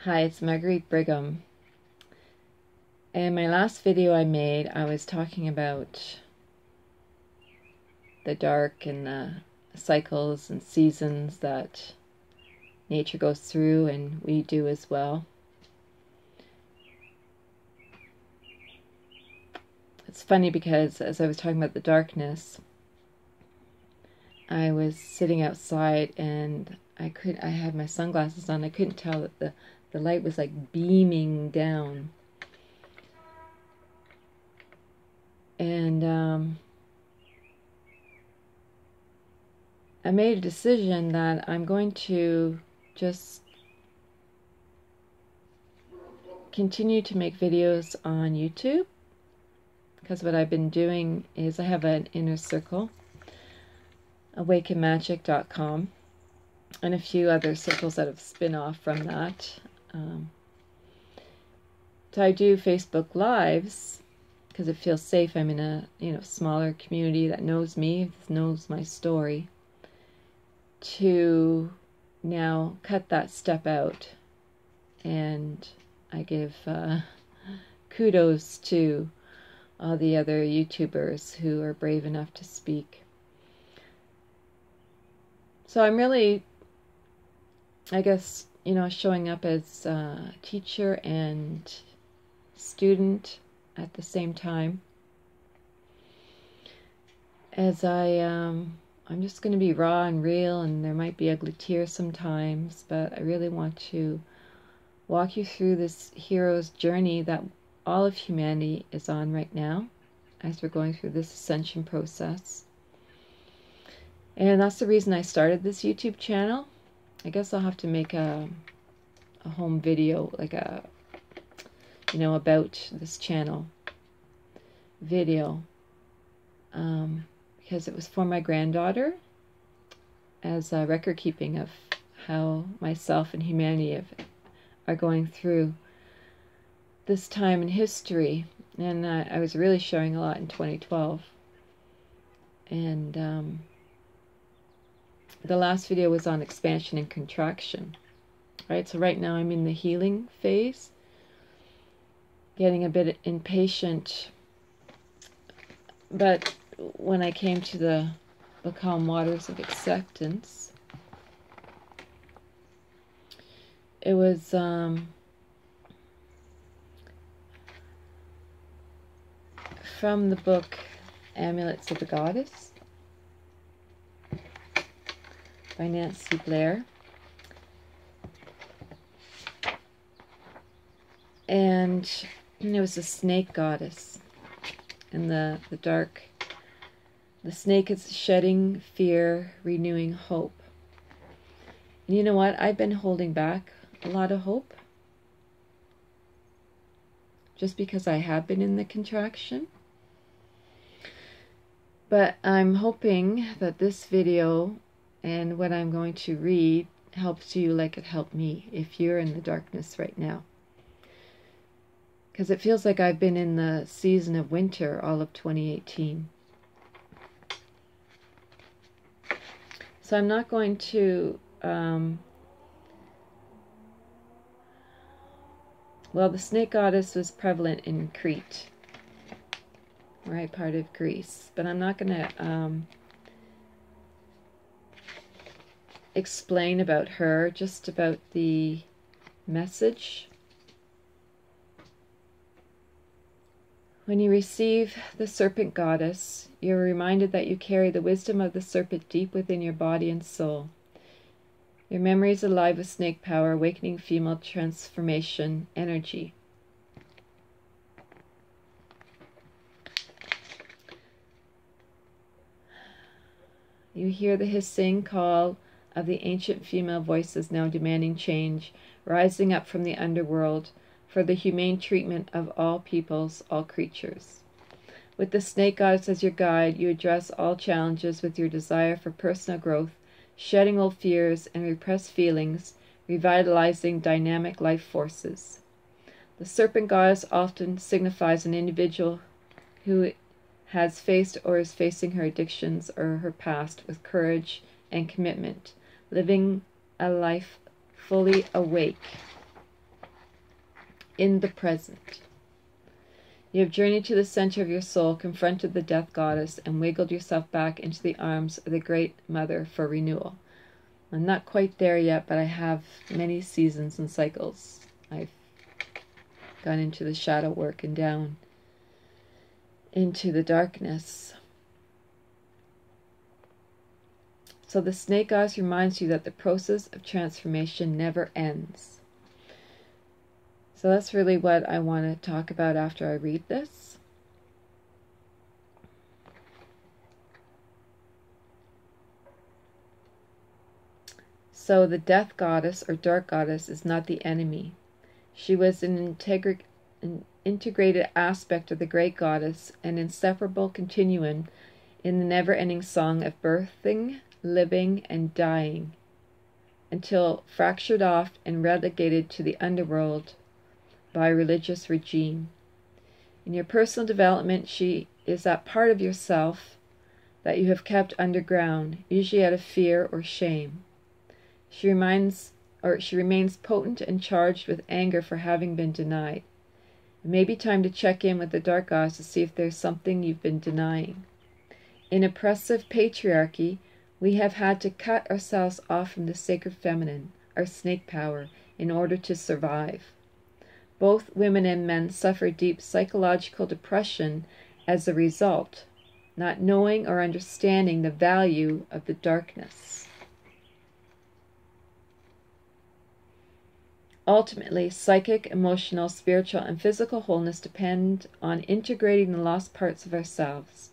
Hi, it's Marguerite Brigham. In my last video I made, I was talking about the dark and the cycles and seasons that nature goes through, and we do as well. It's funny because as I was talking about the darkness, I was sitting outside and I had my sunglasses on. I couldn't tell that the light was like beaming down. And I made a decision that I'm going to just continue to make videos on YouTube, because what I've been doing is I have an inner circle, awakenmagic.com, and a few other circles that have spin off from that. So I do Facebook Lives because it feels safe. I'm in a smaller community that knows me, knows my story. To now cut that step out, and I give kudos to all the other YouTubers who are brave enough to speak. So I'm really, I guess, showing up as a teacher and student at the same time, as I'm just going to be raw and real, and there might be ugly tears sometimes, but I really want to walk you through this hero's journey that all of humanity is on right now as we're going through this ascension process. And that's the reason I started this YouTube channel. I guess I'll have to make a home video, like a, about this channel video. Because it was for my granddaughter, as a record keeping of how myself and humanity are going through this time in history. And I was really showing a lot in 2012. And the last video was on expansion and contraction. Right, so right now I'm in the healing phase, getting a bit impatient. But when I came to the calm waters of acceptance, it was from the book Amulets of the Goddess by Nancy Blair. And it was a snake goddess, and the dark. The snake is shedding fear, renewing hope. And you know what? I've been holding back a lot of hope, just because I have been in the contraction. But I'm hoping that this video and what I'm going to read helps you like it helped me if you're in the darkness right now. Because it feels like I've been in the season of winter all of 2018. So I'm not going to, well, the snake goddess was prevalent in Crete, right, part of Greece. But I'm not going to explain about her, just about the message. When you receive the serpent goddess, you are reminded that you carry the wisdom of the serpent deep within your body and soul. Your memory is alive with snake power, awakening female transformation energy. You hear the hissing call of the ancient female voices now demanding change, rising up from the underworld, for the humane treatment of all peoples, all creatures. With the snake goddess as your guide, you address all challenges with your desire for personal growth, shedding old fears and repressed feelings, revitalizing dynamic life forces. The serpent goddess often signifies an individual who has faced or is facing her addictions or her past with courage and commitment, living a life fully awake. in the present. You have journeyed to the center of your soul, confronted the death goddess, and wiggled yourself back into the arms of the Great Mother for renewal. I'm not quite there yet, but I have many seasons and cycles. I've gone into the shadow work and down into the darkness. So the snake eyes reminds you that the process of transformation never ends. So that's really what I want to talk about after I read this. So the death goddess or dark goddess is not the enemy. She was an integrated aspect of the great goddess, an inseparable continuum in the never-ending song of birthing, living, and dying, until fractured off and relegated to the underworld by a religious regime. In your personal development, she is that part of yourself that you have kept underground, usually out of fear or shame. She remains potent and charged with anger for having been denied. It may be time to check in with the dark goddess to see if there's something you've been denying. In oppressive patriarchy, we have had to cut ourselves off from the sacred feminine, our snake power, in order to survive. Both women and men suffer deep psychological depression as a result, not knowing or understanding the value of the darkness. Ultimately, psychic, emotional, spiritual, and physical wholeness depend on integrating the lost parts of ourselves.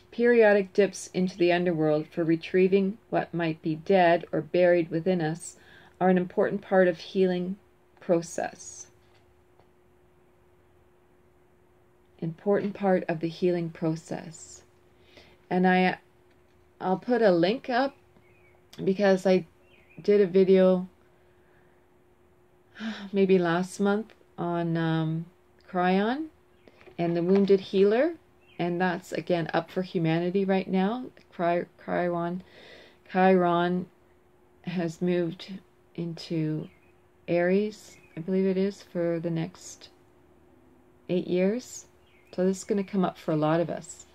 Periodic dips into the underworld for retrieving what might be dead or buried within us are an important part of healing process. Important part of the healing process. And I'll put a link up because I did a video maybe last month on Cryon and the Wounded Healer, and that's again up for humanity right now. Chiron has moved into Aries, I believe it is, for the next 8 years. So this is going to come up for a lot of us.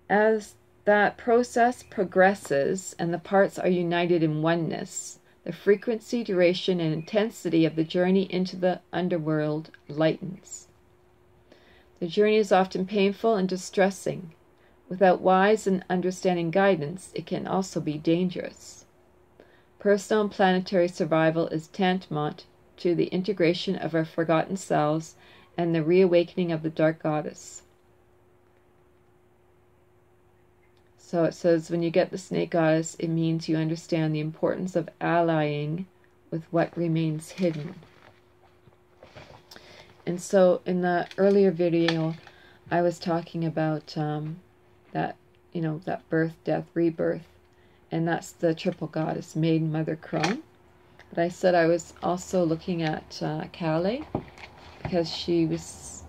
As that process progresses and the parts are united in oneness, the frequency, duration, and intensity of the journey into the underworld lightens. The journey is often painful and distressing. Without wise and understanding guidance, it can also be dangerous. Personal and planetary survival is tantamount to the integration of our forgotten selves and the reawakening of the dark goddess. So it says, when you get the snake goddess, it means you understand the importance of allying with what remains hidden. And so in the earlier video, I was talking about that birth, death, rebirth, and that's the triple goddess, Maiden, Mother, Crone. But I said I was also looking at Kale, because she was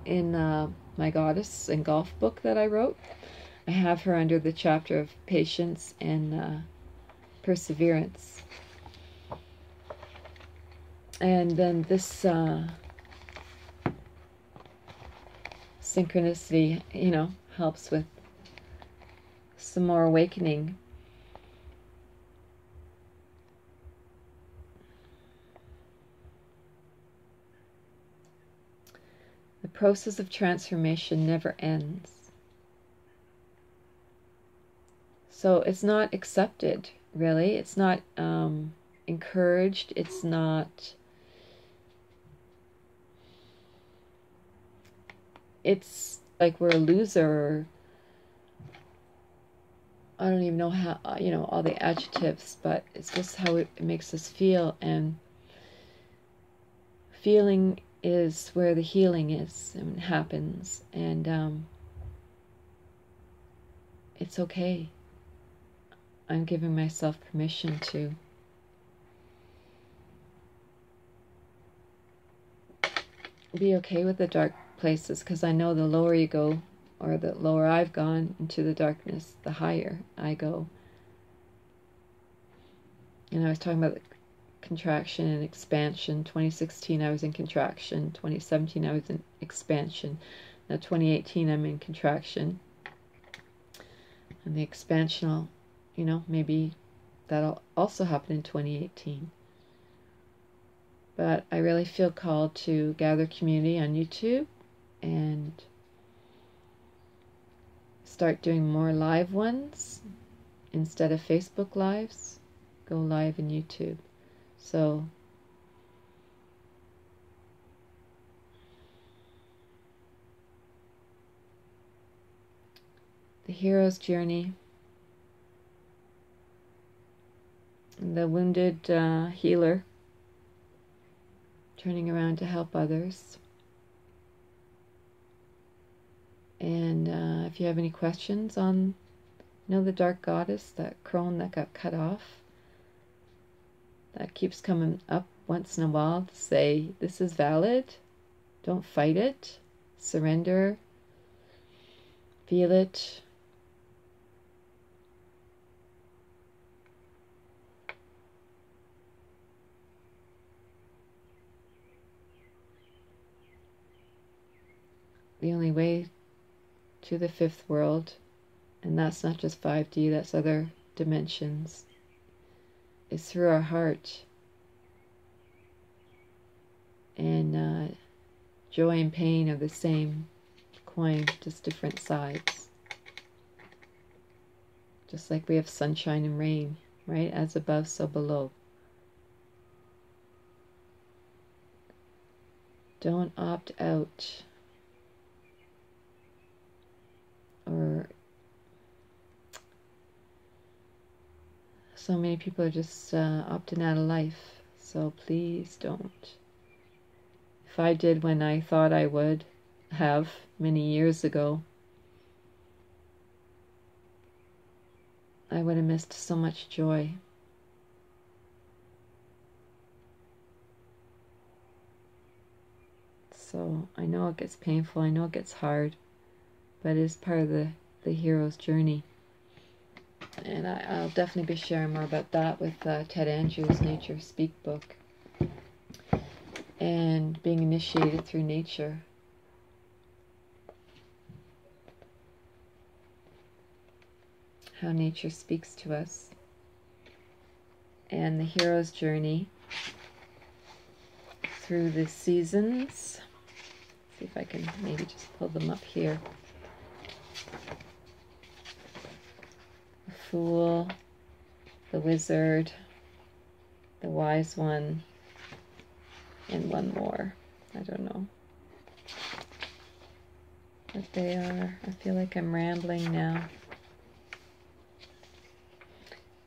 in my Goddess and Golf book that I wrote. I have her under the chapter of patience and perseverance. And then this synchronicity, helps with some more awakening. The process of transformation never ends. So it's not accepted, really. It's not encouraged. It's not... It's like we're a loser. I don't even know how, all the adjectives, but it's just how it makes us feel. And feeling is where the healing is and happens. And it's okay. I'm giving myself permission to be okay with the dark places, because I know the lower you go, or the lower I've gone into the darkness, the higher I go. And I was talking about contraction and expansion. 2016 I was in contraction. 2017 I was in expansion. Now 2018 I'm in contraction. And the expansion, maybe that'll also happen in 2018. But I really feel called to gather community on YouTube and start doing more live ones instead of Facebook Lives. Go live in YouTube. So the hero's journey, the wounded healer turning around to help others. And if you have any questions on, the dark goddess, that crone that got cut off, that keeps coming up once in a while to say, this is valid, don't fight it, surrender, feel it. The only way to the fifth world, and that's not just 5D, that's other dimensions, is through our heart. And joy and pain are the same coin, just different sides. Just like we have sunshine and rain, right? As above, so below. Don't opt out. Or so many people are just opting out of life, so please don't. If I did when I thought I would have many years ago, I would have missed so much joy. So I know it gets painful, I know it gets hard, but it is part of the hero's journey. And I'll definitely be sharing more about that with Ted Andrews' Nature Speak book. And being initiated through nature. How nature speaks to us. And the hero's journey through the seasons. See if I can maybe just pull them up here. The Fool, the Wizard, the Wise One, and one more. I don't know what they are. I feel like I'm rambling now.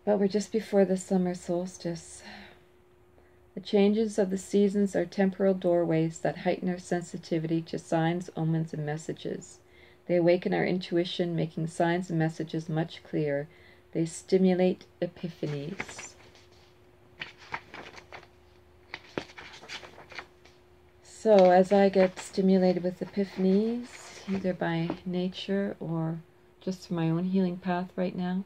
But we're just before the summer solstice. The changes of the seasons are temporal doorways that heighten our sensitivity to signs, omens, and messages. They awaken our intuition, making signs and messages much clearer. They stimulate epiphanies. So as I get stimulated with epiphanies, either by nature or just through my own healing path right now,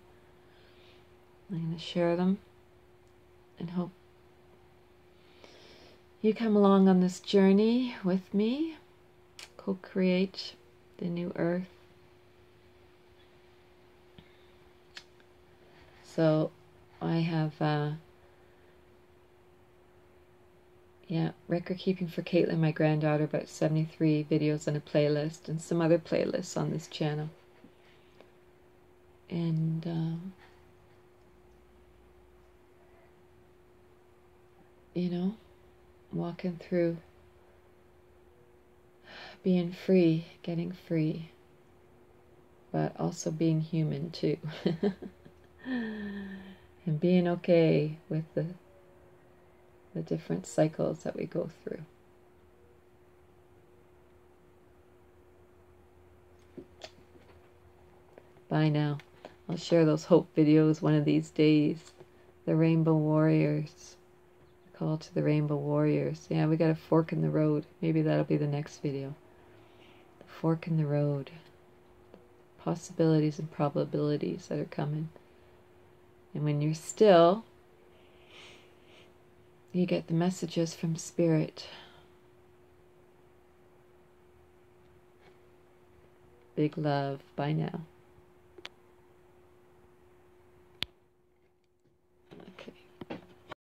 I'm going to share them and hope you come along on this journey with me, co-create the new earth. So I have record keeping for Caitlin, my granddaughter, about 73 videos on a playlist and some other playlists on this channel. And walking through being free, getting free, but also being human too. And being okay with the different cycles that we go through. Bye now. I'll share those hope videos one of these days. The Rainbow Warriors. The call to the Rainbow Warriors. Yeah, we got a fork in the road. Maybe that'll be the next video. The fork in the road. Possibilities and probabilities that are coming. And when you're still, You get the messages from Spirit. Big love. Bye now.